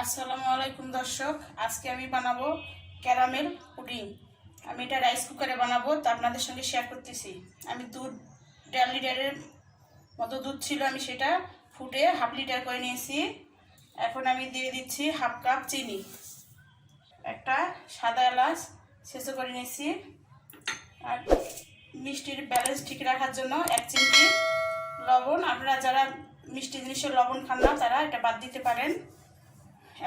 আসসালামু আলাইকুম দর্শক, আজকে আমি বানাবো ক্যারামেল পুডিং। আমি এটা রাইস কুকারে বানাবো, তা আপনাদের সঙ্গে শেয়ার করতেছি। আমি দুধ 1.5 লিটারের মতো দুধ ছিল, আমি সেটা ফুটে 1/2 লিটার করে নিয়েছি। এখন আমি দিয়ে দিচ্ছি 1/2 কাপ চিনি, একটা সাদা এলাচ ছেঁচো করে নিয়েছি, আর মিষ্টির ব্যালেন্স ঠিক রাখার জন্য 1 চিমটি লবণ। আপনারা যারা মিষ্টি জিনিসের লবণ খান না তারা এটা বাদ দিতে পারেন।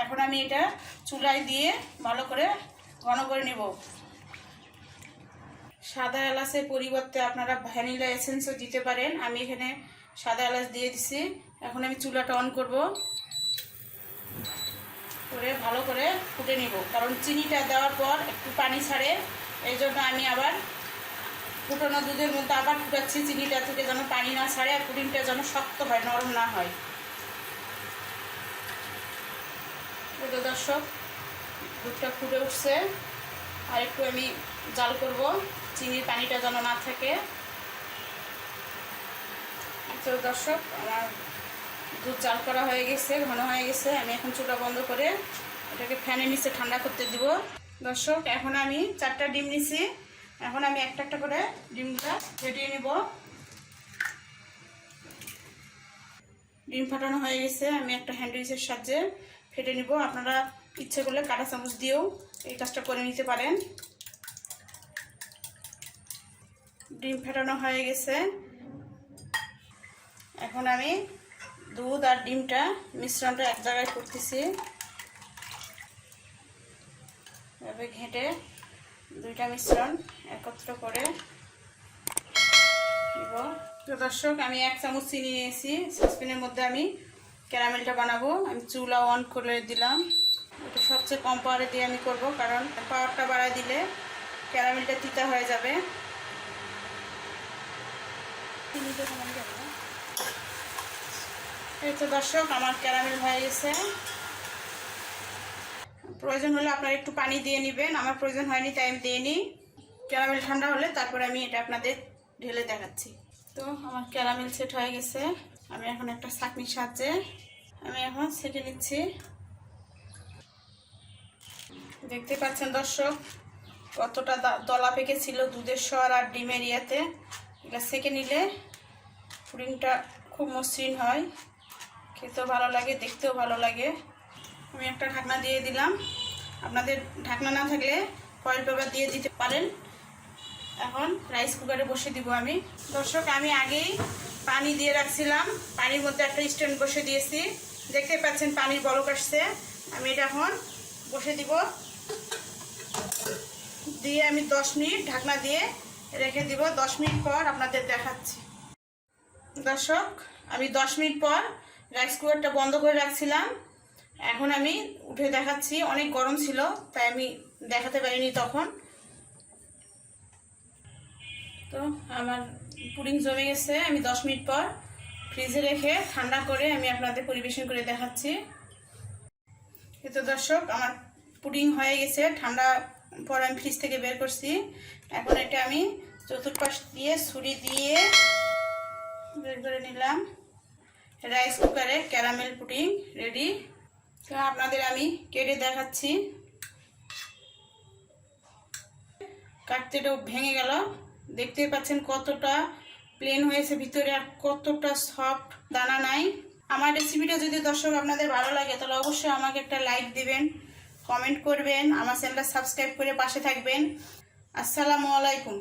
এখন আমি এটা চুলায় দিয়ে ভালো করে ঘন করে নেব। সাদা এলাচের পরিবর্তে আপনারা ভ্যানিলা এসেন্সও দিতে পারেন। আমি এখানে সাদা এলাচ দিয়ে দিছি। এখন আমি চুলাটা অন করব, করে ভালো করে ফুটে নেব, কারণ চিনিটা দেওয়ার পর একটু পানি ছাড়ে, এই জন্য আমি আবার ফুটানো দুধের মধ্যে আবার ফুটাচ্ছি, চিনিটা থেকে যেন পানি না ছাড়ে আর পুডিংটা যেন শক্ত হয়, নরম না হয়। দর্শক, দুধটা ফুটে উঠছে, আর একটু আমি জাল করব, চিনির পানিটা যেন না থাকে। তো দর্শক, আমার দুধ জাল করা হয়ে গেছে, ঘন হয়ে গেছে। আমি এখন চুলা বন্ধ করে এটাকে ফ্যানের নিচে ঠান্ডা করতে দিব। দর্শক, এখন আমি 4টা ডিম নিছি। এখন আমি একটা একটা করে ডিমটা ফেটিয়ে নিব। ডিম ফাটানো হয়ে গেছে, আমি একটা হ্যান্ডউইচের সাহায্যে ফেটে নিব। আপনারা ইচ্ছে করলে কাঁটা চামচ দিয়েও এই কাজটা করে নিতে পারেন। ডিম ফেটানো হয়ে গেছে। এখন আমি দুধ আর ডিমটা মিশ্রণটা এক জায়গায় করতেছি, এভাবে ঘেঁটে দুইটা মিশ্রণ একত্র করে নিব। তো দর্শক, আমি 1 চামচ চিনি নিয়েছি। সসপ্যানের মধ্যে আমি ক্যারামেলটা বানাবো। আমি চুলা অন করে দিলাম। এটা সবচেয়ে কম পাওয়ারে দিয়ে আমি করব, কারণ পাওয়ারটা বাড়ায় দিলে ক্যারামেলটা তিতা হয়ে যাবে। এই তো দর্শক, আমার ক্যারামেল হয়ে গেছে। প্রয়োজন হলে আপনারা একটু পানি দিয়ে নেবেন, আমার প্রয়োজন হয়নি তাই আমি দিয়ে নিই। ক্যারামেল ঠান্ডা হলে তারপরে আমি এটা আপনাদের ঢেলে দেখাচ্ছি। তো আমার ক্যারামেল সেট হয়ে গেছে। আমি এখন একটা ছাঁকনির সাহায্যে আমি এখন ছেঁকে নিচ্ছি। দেখতে পাচ্ছেন দর্শক, কতটা দলা পেকেছিল দুধের স্বর আর ডিমের ইয়াতে। এটা ছেঁকে নিলে পুডিংটা খুব মসৃণ হয়, খেতেও ভালো লাগে, দেখতেও ভালো লাগে। আমি একটা ঢাকনা দিয়ে দিলাম। আপনাদের ঢাকনা না থাকলে ফয়েল পেপার দিয়ে দিতে পারেন। এখন রাইস কুকারে বসে দিব আমি। দর্শক, আমি আগেই পানি দিয়ে রাখছিলাম, পানির মধ্যে একটা স্ট্যান্ড বসে দিয়েছি। দেখতে পাচ্ছেন পানির বলক আসছে। আমি এটা এখন বসে দিব, দিয়ে আমি 10 মিনিট ঢাকনা দিয়ে রেখে দিব। 10 মিনিট পর আপনাদের দেখাচ্ছি। দর্শক, আমি 10 মিনিট পর রাইস কুকারটা বন্ধ করে রাখছিলাম। এখন আমি উঠে দেখাচ্ছি। অনেক গরম ছিল তাই আমি দেখাতে পারিনি তখন। তো আমার পুডিং জমে গেছে। আমি 10 মিনিট পর ফ্রিজে রেখে ঠান্ডা করে আমি আপনাদের পরিবেশন করে দেখাচ্ছি। তো দর্শক, আমার পুডিং হয়ে গেছে। ঠান্ডা পর আমি ফ্রিজ থেকে বের করছি। এখন এটা আমি চতুর্পাশ দিয়ে ছুরি দিয়ে বের করে নিলাম। রাইস কুকারে ক্যারামেল পুডিং রেডি। তো আপনাদের আমি কেটে দেখাচ্ছি। কাটতেটাও ভেঙে গেল। দেখতে পাচ্ছেন কতটা প্লেন হয়েছে ভিতরে, আর কতটা সফট, দানা নাই। আমার রেসিপিটা যদি দর্শক আপনাদের ভালো লাগে তাহলে অবশ্যই আমাকে একটা লাইক দিবেন, কমেন্ট করবেন, আমার চ্যানেলটা সাবস্ক্রাইব করে পাশে থাকবেন। আসসালামু আলাইকুম।